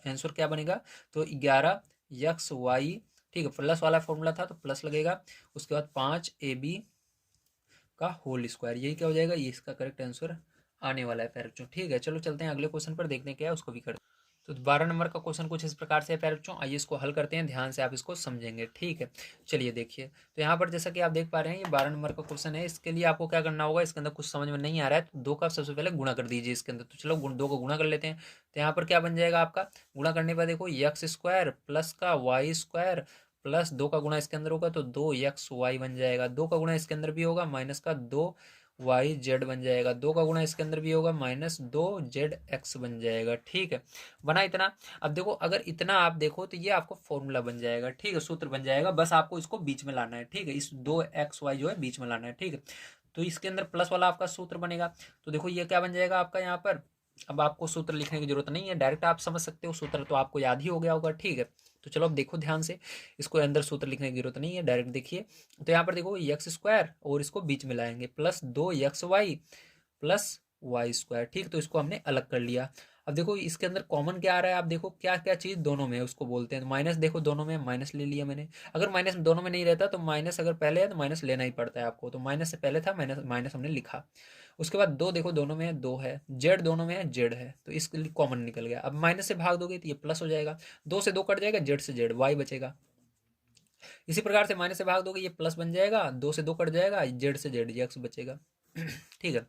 आंसर क्या बनेगा। तो 11 एक्स वाई, ठीक है। प्लस वाला फॉर्मूला था तो प्लस लगेगा। उसके बाद 5 ए बी का होल स्क्वायर, यही क्या हो जाएगा, ये इसका करेक्ट आंसर आने वाला है पैरबच्चों, ठीक है। चलो चलते हैं अगले क्वेश्चन पर, देखने क्या है उसको भी करते हैं। तो 12 नंबर का क्वेश्चन कुछ इस प्रकार से है पैरबच्चों, आइए इसको हल करते हैं, ध्यान से आप इसको समझेंगे, ठीक है। चलिए देखिए, तो यहाँ पर जैसा कि आप देख पा रहे हैं ये 12 नंबर का क्वेश्चन है। इसके लिए आपको क्या करना होगा, इसके अंदर कुछ समझ में नहीं आ रहा है तो दो का सबसे पहले गुणा कर दीजिए इसके अंदर। तो चलो दो का गुणा कर लेते हैं। तो यहाँ पर क्या बन जाएगा आपका, गुणा करने पर देखो एक्स स्क्वायर प्लस का वाई स्क्वायर प्लस दो का गुणा इसके अंदर होगा तो 2 एक्स वाई बन जाएगा। दो का गुणा इसके अंदर भी होगा, माइनस का 2, वाई जेड बन जाएगा, 2 का गुणा इसके अंदर भी होगा, माइनस 2 ZX बन जाएगा। ठीक है, बना इतना। अब देखो अगर इतना आप देखो तो ये आपको फॉर्मूला बन जाएगा। ठीक है, सूत्र बन जाएगा, बस आपको इसको बीच में लाना है। ठीक है, इस 2XY जो है बीच में लाना है। ठीक है, तो इसके अंदर प्लस वाला आपका सूत्र बनेगा। तो देखो ये क्या बन जाएगा आपका यहाँ पर। अब आपको सूत्र लिखने की जरूरत नहीं है, डायरेक्ट आप समझ सकते हो, सूत्र तो आपको याद ही हो गया होगा। ठीक है, तो चलो अब देखो ध्यान से, इसको अंदर सूत्र लिखने की जरूरत नहीं है, डायरेक्ट देखिए। तो यहाँ पर देखो x² और इसको बीच में लाएंगे, +2XY +Y²। ठीक, तो इसको हमने अलग कर लिया। अब देखो इसके अंदर कॉमन क्या आ रहा है, आप देखो क्या क्या चीज दोनों में है उसको बोलते हैं। माइनस देखो दोनों में, माइनस ले लिया मैंने। अगर माइनस दोनों में नहीं रहता तो माइनस अगर पहले है तो माइनस लेना ही पड़ता है आपको, तो माइनस से पहले था, माइनस माइनस हमने लिखा। उसके बाद 2 देखो दोनों में है, 2 है, जेड दोनों में है, जेड है, तो इसके लिए कॉमन निकल गया। अब माइनस से भाग दोगे तो ये प्लस हो जाएगा, 2 से 2 कट जाएगा, जेड से जेड, वाई बचेगा। इसी प्रकार से माइनस से भाग दोगे ये प्लस बन जाएगा, 2 से 2 कट जाएगा, जेड से जेड, एक्स बचेगा। ठीक है,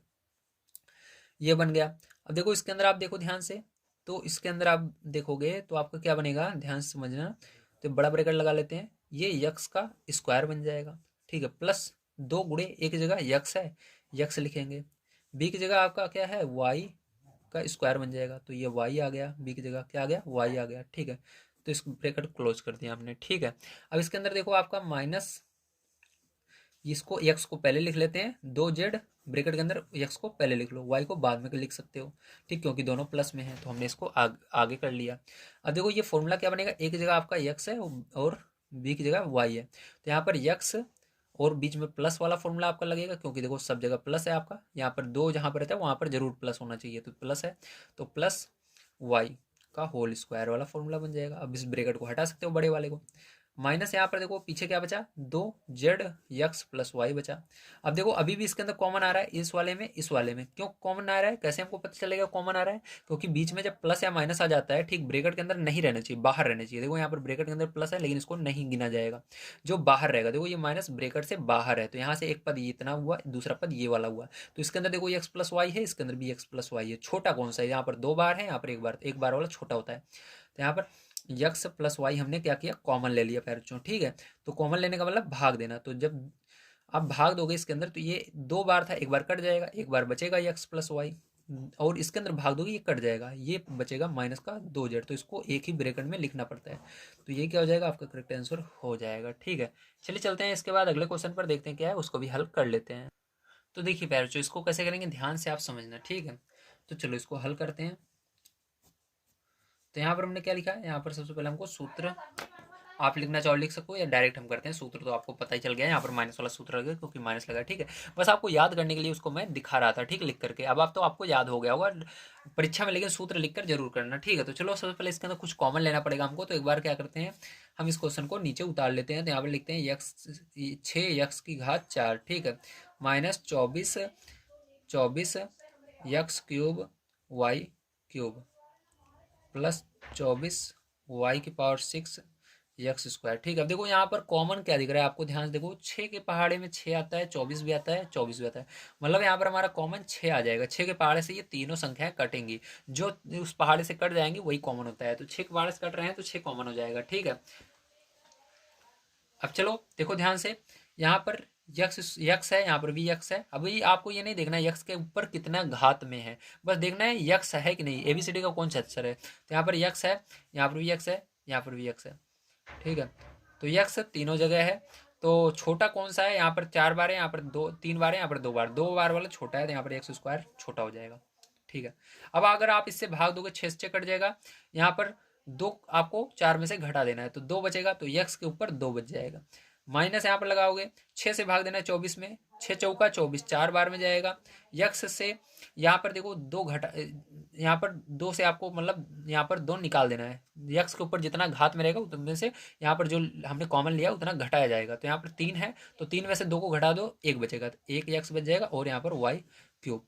ये बन गया। अब देखो इसके अंदर आप देखो ध्यान से, तो इसके अंदर आप देखोगे तो आपका क्या बनेगा, ध्यान से समझना। तो बड़ा ब्रैकेट लगा लेते हैं, ये यक्स का स्क्वायर बन जाएगा। ठीक है, प्लस 2 गुणे एक की जगह यक्स है, यक्स लिखेंगे, बी की जगह आपका क्या है, वाई का स्क्वायर बन जाएगा, तो ये वाई आ गया, बी की जगह क्या आ गया, वाई आ गया। ठीक है, तो इस ब्रैकेट क्लोज कर दिया हमने। ठीक है, अब इसके अंदर देखो आपका माइनस, इसको एक्स को पहले लिख लेते हैं, 2Z ब्रैकेट के अंदर एक्स को पहले लिख लो, वाई को बाद में लिख सकते हो। ठीक, क्योंकि दोनों प्लस में है तो हमने इसको आगे कर लिया। अब देखो ये फॉर्मूला क्या बनेगा, एक जगह आपका एक्स है और बी की जगह वाई है, तो यहाँ पर एक्स और बीच में प्लस वाला फॉर्मूला आपका लगेगा, क्योंकि देखो सब जगह प्लस है आपका, यहाँ पर 2 जहाँ पर रहता है वहाँ पर जरूर प्लस होना चाहिए, तो प्लस है, तो प्लस वाई का होल स्क्वायर वाला फॉर्मूला बन जाएगा। अब इस ब्रैकेट को हटा सकते हो बड़े वाले को, माइनस यहाँ पर देखो पीछे क्या बचा, 2ZX + Y बचा। अब देखो अभी भी इसके अंदर कॉमन आ रहा है, इस वाले में इस वाले में, क्यों कॉमन आ रहा है, कैसे हमको पता चलेगा कॉमन आ रहा है, क्योंकि बीच में जब प्लस या माइनस आ जाता है, ठीक ब्रैकेट के अंदर नहीं रहना चाहिए, बाहर रहना चाहिए। देखो यहाँ पर ब्रैकेट के अंदर प्लस है लेकिन इसको नहीं गिना जाएगा, जो बाहर रहेगा। देखो ये माइनस ब्रैकेट से बाहर है, तो यहाँ से एक पद ये इतना हुआ, दूसरा पद ये वाला हुआ, तो इसके अंदर देखो x + y है, इसके अंदर भी x + y है। छोटा कौन सा है, यहाँ पर 2 बार है, यहाँ पर एक बार वाला छोटा होता है, तो यहाँ पर यक्स प्लस वाई हमने क्या किया, कॉमन ले लिया पैरचों। ठीक है, तो कॉमन लेने का मतलब भाग देना, तो जब आप भाग दोगे इसके अंदर तो ये 2 बार था, एक बार कट जाएगा, एक बार बचेगा यक्स प्लस वाई, और इसके अंदर भाग दोगे ये कट जाएगा, ये बचेगा माइनस का 2Z, तो इसको एक ही ब्रैकेट में लिखना पड़ता है। तो ये क्या हो जाएगा, आपका करेक्ट आंसर हो जाएगा। ठीक है, चलिए चलते हैं इसके बाद अगले क्वेश्चन पर, देखते हैं क्या है, उसको भी हल कर लेते हैं। तो देखिए पैरचो, इसको कैसे करेंगे ध्यान से आप समझना। ठीक है, तो चलो इसको हल करते हैं। तो यहाँ पर हमने क्या लिखा है, यहाँ पर सबसे पहले हमको सूत्र, आप लिखना चाहो लिख सको या डायरेक्ट हम करते हैं, सूत्र तो आपको पता ही चल गया है, यहाँ पर माइनस वाला सूत्र लगा क्योंकि माइनस लगा। ठीक है, बस आपको याद करने के लिए उसको मैं दिखा रहा था, ठीक, लिख करके। अब आप तो आपको याद हो गया होगा परीक्षा में, लेकिन सूत्र लिखकर जरूर करना। ठीक है, तो चलो सबसे पहले इसके अंदर कुछ कॉमन लेना पड़ेगा हमको, तो एक बार क्या करते हैं, हम इस क्वेश्चन को नीचे उतार लेते हैं। तो यहाँ पर लिखते हैं यक्स 6x⁴। ठीक है, minus 24 y³ plus 24 y⁴ x²। ठीक है, अब देखो यहाँ पर कॉमन क्या दिख रहा है आपको, ध्यान से देखो, 6 के पहाड़े में 6 आता है, 24 भी आता है, 24 भी आता है, मतलब यहाँ पर हमारा कॉमन 6 आ जाएगा। 6 के पहाड़े से ये तीनों संख्याएं कटेंगी, जो उस पहाड़े से कट जाएंगी वही कॉमन होता है, तो 6 के पहाड़े से कट रहे हैं तो 6 कॉमन हो जाएगा। ठीक है, अब चलो देखो ध्यान से, यहाँ पर यक्स यक्स है, यहाँ पर भी यक्स है। अभी आपको ये नहीं देखना यक्स के ऊपर कितना घात में है, बस देखना है यक्स है कि नहीं, एबीसीडी का कौन सा अक्षर है। तो यहाँ पर यक्स है, यहाँ पर भी यक्स है, यहाँ पर भी यक्स है। ठीक है, तो यक्स तीनों जगह है, तो छोटा कौन सा है, यहाँ पर 4 बार है, यहाँ पर 3 बार है, यहाँ पर 2 बार वाला छोटा है, तो यहाँ पर x² छोटा हो जाएगा। ठीक है, अब अगर आप इससे भाग दोगे 6 से कट जाएगा, यहाँ पर 2 आपको 4 में से घटा देना है, तो 2 बचेगा, तो यक्स के ऊपर 2 बच जाएगा। माइनस यहाँ पर लगाओगे, 6 से भाग देना है 24 में, 6 चौका 24, 4 बार में जाएगा। यक्स से यहाँ पर देखो 2 घटा, यहाँ पर 2 से आपको मतलब यहाँ पर 2 निकाल देना है, यक्स के ऊपर जितना घात में रहेगा उतने से यहाँ पर जो हमने कॉमन लिया उतना घटाया जाएगा। तो यहाँ पर 3 है, तो 3 में से 2 को घटा दो, 1 बचेगा, तो 1 यक्स बच जाएगा, और यहाँ पर y³।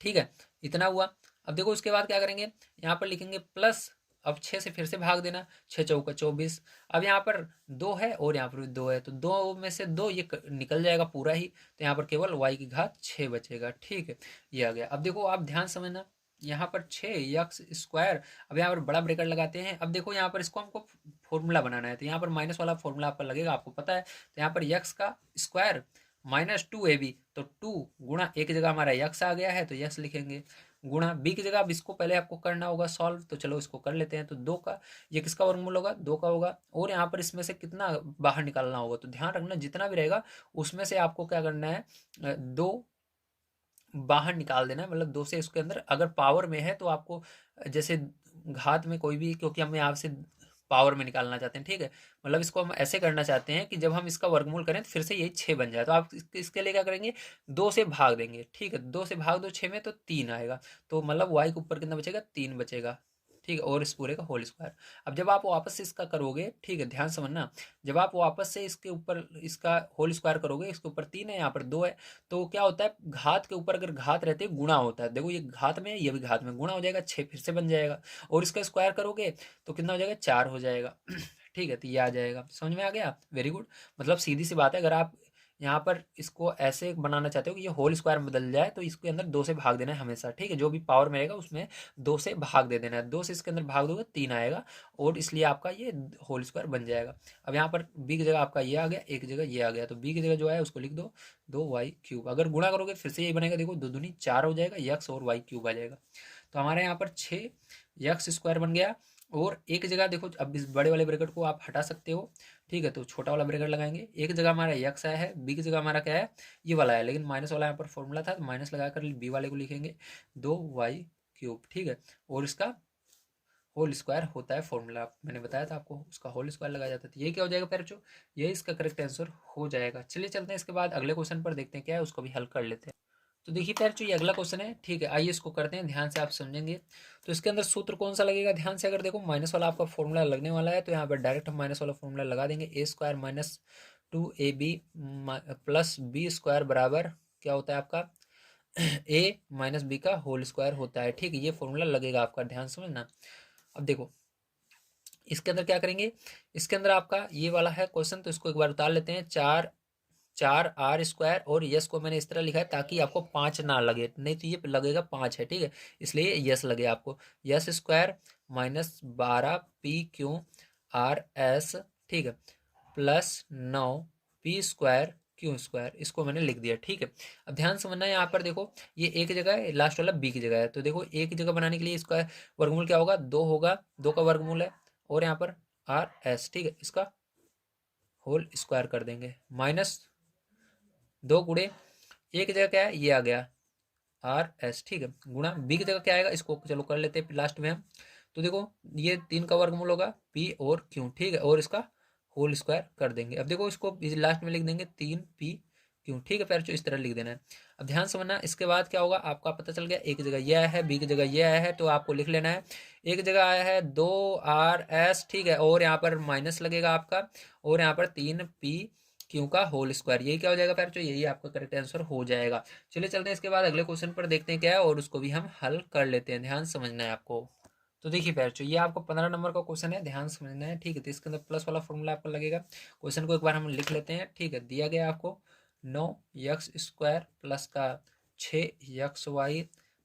ठीक है, इतना हुआ। अब देखो उसके बाद क्या करेंगे, यहाँ पर लिखेंगे प्लस, अब 6 से फिर से भाग देना, 6 चौका 24, अब यहाँ पर 2 है और यहाँ पर भी 2 है, तो 2 में से 2 ये निकल जाएगा पूरा ही, तो यहाँ पर केवल y⁴ बचेगा। ठीक है, ये आ गया। अब देखो आप ध्यान समझना, यहाँ पर 6x², अब यहाँ पर बड़ा ब्रैकेट लगाते हैं। अब देखो यहाँ पर इसको हमको फॉर्मूला बनाना है, तो यहाँ पर माइनस वाला फॉर्मूला आपका लगेगा, आपको पता है। तो यहाँ पर यक्स का स्क्वायर -2ab, तो 2 गुणा एक जगह हमारा यक्स आ गया है तो यक्स लिखेंगे, गुणा बी की जगह अब इसको पहले आपको करना होगा सॉल्व, तो चलो इसको कर लेते हैं। तो 2 का ये किसका वर्गमूल होगा, 2 का होगा, और यहाँ पर इसमें से कितना बाहर निकालना होगा, तो ध्यान रखना जितना भी रहेगा उसमें से आपको क्या करना है, 2 बाहर निकाल देना है, मतलब 2 से इसके अंदर अगर पावर में है तो आपको जैसे घात में कोई भी, क्योंकि हम यहाँ से पावर में निकालना चाहते हैं, ठीक है, मतलब इसको हम ऐसे करना चाहते हैं कि जब हम इसका वर्गमूल करें तो फिर से यही 6 बन जाए, तो आप इसके लिए क्या करेंगे, 2 से भाग देंगे, ठीक है, 2 से भाग दो 6 में तो 3 आएगा, तो मतलब वाई के ऊपर कितना बचेगा, 3 बचेगा, ठीक है, और इस पूरे का होल स्क्वायर। अब जब आप वापस से इसका करोगे, ठीक है, ध्यान समझना, जब आप वापस से इसके ऊपर इसका होल स्क्वायर करोगे, इसके ऊपर 3 है, यहाँ पर 2 है, तो क्या होता है, घात के ऊपर अगर घात रहते हैं गुणा होता है, देखो ये घात में है, ये भी घात में, गुणा हो जाएगा, 6 फिर से बन जाएगा, और इसका स्क्वायर करोगे तो कितना हो जाएगा, 4 हो जाएगा। ठीक है, तो ये आ जाएगा, समझ में आ गया, वेरी गुड। मतलब सीधी सी बात है, अगर आप यहाँ पर इसको ऐसे बनाना चाहते हो कि ये होल स्क्वायर में बदल जाए, तो इसके अंदर 2 से भाग देना है हमेशा, ठीक है, जो भी पावर में रहेगा उसमें 2 से भाग दे देना है, 2 से इसके अंदर भाग दोगे 3 आएगा, और इसलिए आपका ये होल स्क्वायर बन जाएगा। अब यहाँ पर बी की जगह आपका ये आ गया, एक जगह ये आ गया, तो बी की जगह जो है उसको लिख दो 2y3, अगर गुणा करोगे फिर से यही बनेगा, देखो 2 दूनी 4 हो जाएगा, यक्स और y3 आ जाएगा, तो हमारे यहाँ पर 6 यक्स स्क्वायर बन गया, और एक जगह देखो, अब इस बड़े वाले ब्रैकेट को आप हटा सकते हो, ठीक है, तो छोटा वाला ब्रैकेट लगाएंगे, एक जगह हमारा यक्स आया है, बी की जगह हमारा क्या है, ये वाला है, लेकिन माइनस वाला यहाँ पर फॉर्मूला था, तो माइनस लगाकर बी वाले को लिखेंगे 2y3, ठीक है, और इसका होल स्क्वायर होता है फॉर्मूला, मैंने बताया था आपको, उसका होल स्क्वायर लगाया जाता है, तो ये क्या हो जाएगा पैर, जो ये इसका करेक्ट आंसर हो जाएगा। चलिए चलते हैं इसके बाद अगले क्वेश्चन पर, देखते हैं क्या है, उसको भी हल कर लेते हैं। तो देखिए पैर, जो ये अगला क्वेश्चन है, ठीक है, आइए इसको करते हैं, ध्यान से आप समझेंगे। तो इसके अंदर सूत्र कौन सा लगेगा, ध्यान से अगर देखो, माइनस वाला आपका फॉर्मूला लगने वाला है, तो यहाँ पर डायरेक्ट हम माइनस वाला फॉर्मूला लगा देंगे, a² minus 2ab plus B square बराबर क्या होता है आपका, a माइनस बी का होल स्क्वायर होता है, ठीक है, ये फॉर्मूला लगेगा आपका, ध्यान समझना। अब देखो इसके अंदर क्या करेंगे, इसके अंदर आपका ये वाला है क्वेश्चन, तो इसको एक बार उतार लेते हैं, 4 4 r स्क्वायर, और यस को मैंने इस तरह लिखा है ताकि आपको 5 ना लगे, नहीं तो ये लगेगा 5 है, ठीक है, इसलिए यस लगे आपको, yes square minus 12 p q r s, ठीक है, प्लस 9 p² q², इसको मैंने लिख दिया, ठीक है। अब ध्यान समझना है, यहाँ पर देखो ये एक जगह है, लास्ट वाला बी की जगह है, तो देखो एक जगह बनाने के लिए इसका वर्गमूल क्या होगा, 2 होगा, 2 का वर्गमूल है, और यहाँ पर RS, ठीक है, इसका होल स्क्वायर कर देंगे, माइनस 2 गुणे एक जगह क्या है, ये आ गया RS, ठीक है, गुणा बी की जगह क्या आएगा, इसको चलो कर लेते हैं लास्ट में हम, तो देखो ये 3 का वर्गमूल होगा P और Q, ठीक है, और इसका होल स्क्वायर कर देंगे। अब देखो इसको लास्ट में लिख देंगे 3p q, ठीक है, फिर इस तरह लिख देना है। अब ध्यान समझना, इसके बाद क्या होगा, आपका पता चल गया, एक जगह ये आया है, बी की जगह ये आया है, तो आपको लिख लेना है, एक जगह आया है 2RS, ठीक है, और यहाँ पर माइनस लगेगा आपका, और यहाँ पर 3p q का होल स्क्वायर, यही क्या हो जाएगा फिर, तो यही आपका करेक्ट आंसर हो जाएगा। चलिए चलते हैं इसके बाद अगले क्वेश्चन पर, देखते हैं क्या है, और उसको भी हम हल कर लेते हैं, ध्यान समझना है आपको। तो देखिए पैरचो, ये आपको 15 नंबर का क्वेश्चन है, ध्यान समझना है, ठीक है, तो इसके अंदर प्लस वाला फॉर्मूला आपको लगेगा, क्वेश्चन को एक बार हम लिख लेते हैं, ठीक है, दिया गया आपको 9x² प्लस का 6xy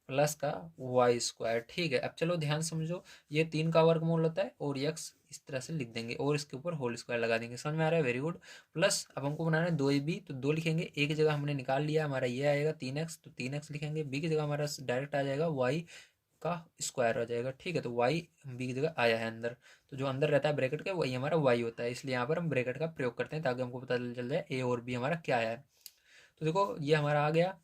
प्लस का y², ठीक है। अब चलो ध्यान समझो, ये 3 का वर्गमूल होता है, और x इस तरह से लिख देंगे, और इसके ऊपर होल स्क्वायर लगा देंगे, समझ में आ रहा है, वेरी गुड। प्लस अब हमको बनाना है 2ab, तो 2 लिखेंगे, a की जगह हमने निकाल लिया, हमारा ये आएगा 3x, तो 3x लिखेंगे, b की जगह हमारा डायरेक्ट आ जाएगा y का स्क्वायर आ जाएगा, ठीक है, तो y बी की जगह आया है अंदर, तो जो अंदर रहता है ब्रैकेट के वही हमारा y होता है, इसलिए यहाँ पर हम ब्रैकेट का प्रयोग करते हैं ताकि हमको पता चल जाए a और b हमारा क्या आया है। तो देखो ये हमारा आ गया,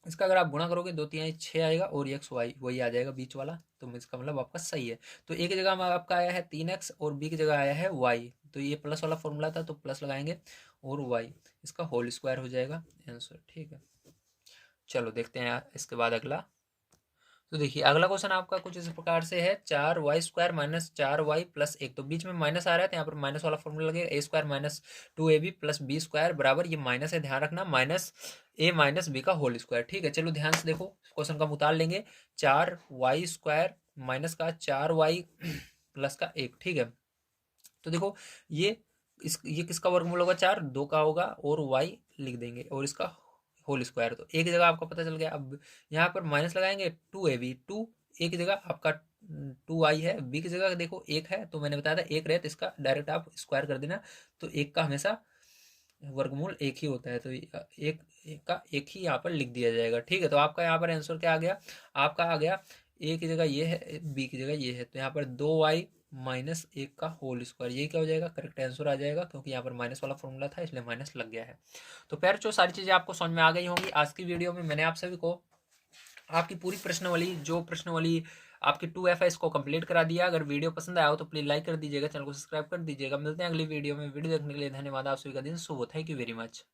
इसका अगर आप गुणा करोगे 2 3 6 आएगा, और एक्स वाई वही आ जाएगा बीच वाला, तो इसका मतलब आपका सही है। तो एक जगह में आपका आया है 3x, और बी की जगह आया है y, तो ये प्लस वाला फॉर्मूला था, तो प्लस लगाएंगे, और y इसका होल स्क्वायर हो जाएगा आंसर, ठीक है। चलो देखते हैं इसके बाद अगला। तो देखिए अगला क्वेश्चन आपका कुछ इस प्रकार से है, 4y² माइनस 4y प्लस 1, तो बीच में माइनस आ रहा है, तो यहाँ पर माइनस वाला फॉर्मूला लगेगा, a² minus 2ab plus b² बराबर, ये माइनस है, ध्यान रखना, माइनस a माइनस b का होल स्क्वायर, ठीक है। चलो ध्यान से देखो, क्वेश्चन का हम उतार लेंगे, 4y² माइनस का 4y प्लस का 1, ठीक है। तो देखो ये ये किसका वर्गमूल होगा, 4 2 का होगा, और y लिख देंगे, और इसका होल स्क्वायर, तो एक जगह आपका पता चल गया। अब यहाँ पर माइनस लगाएंगे, 2ab, 2 एक की जगह आपका 2y है, बी की जगह देखो 1 है, तो मैंने बताया था 1 रहे तो इसका डायरेक्ट आप स्क्वायर कर देना, तो 1 का हमेशा वर्गमूल एक ही होता है, तो एक का एक ही यहाँ पर लिख दिया जाएगा। ठीक है, तो आपका यहाँ पर आंसर क्या आ गया, आपका आ गया ए की जगह ये है, बी की जगह ये है, तो यहाँ पर 2y माइनस 1 का होल स्क्वायर, ये क्या हो जाएगा, करेक्ट आंसर आ जाएगा, क्योंकि यहाँ पर माइनस वाला फॉर्मूला था इसलिए माइनस लग गया है। तो पैर जो सारी चीज़ें आपको समझ में आ गई होंगी। आज की वीडियो में मैंने आप सभी को आपकी पूरी प्रश्नावली आपकी 2F है इसको कंप्लीट करा दिया। अगर वीडियो पसंद आया हो तो प्लीज लाइक कर दीजिएगा, चैनल को सब्सक्राइब कर दीजिएगा। मिलते हैं अगली वीडियो में। वीडियो देखने के लिए धन्यवाद। आप सभी का दिन शुभ हो। Thank you very much.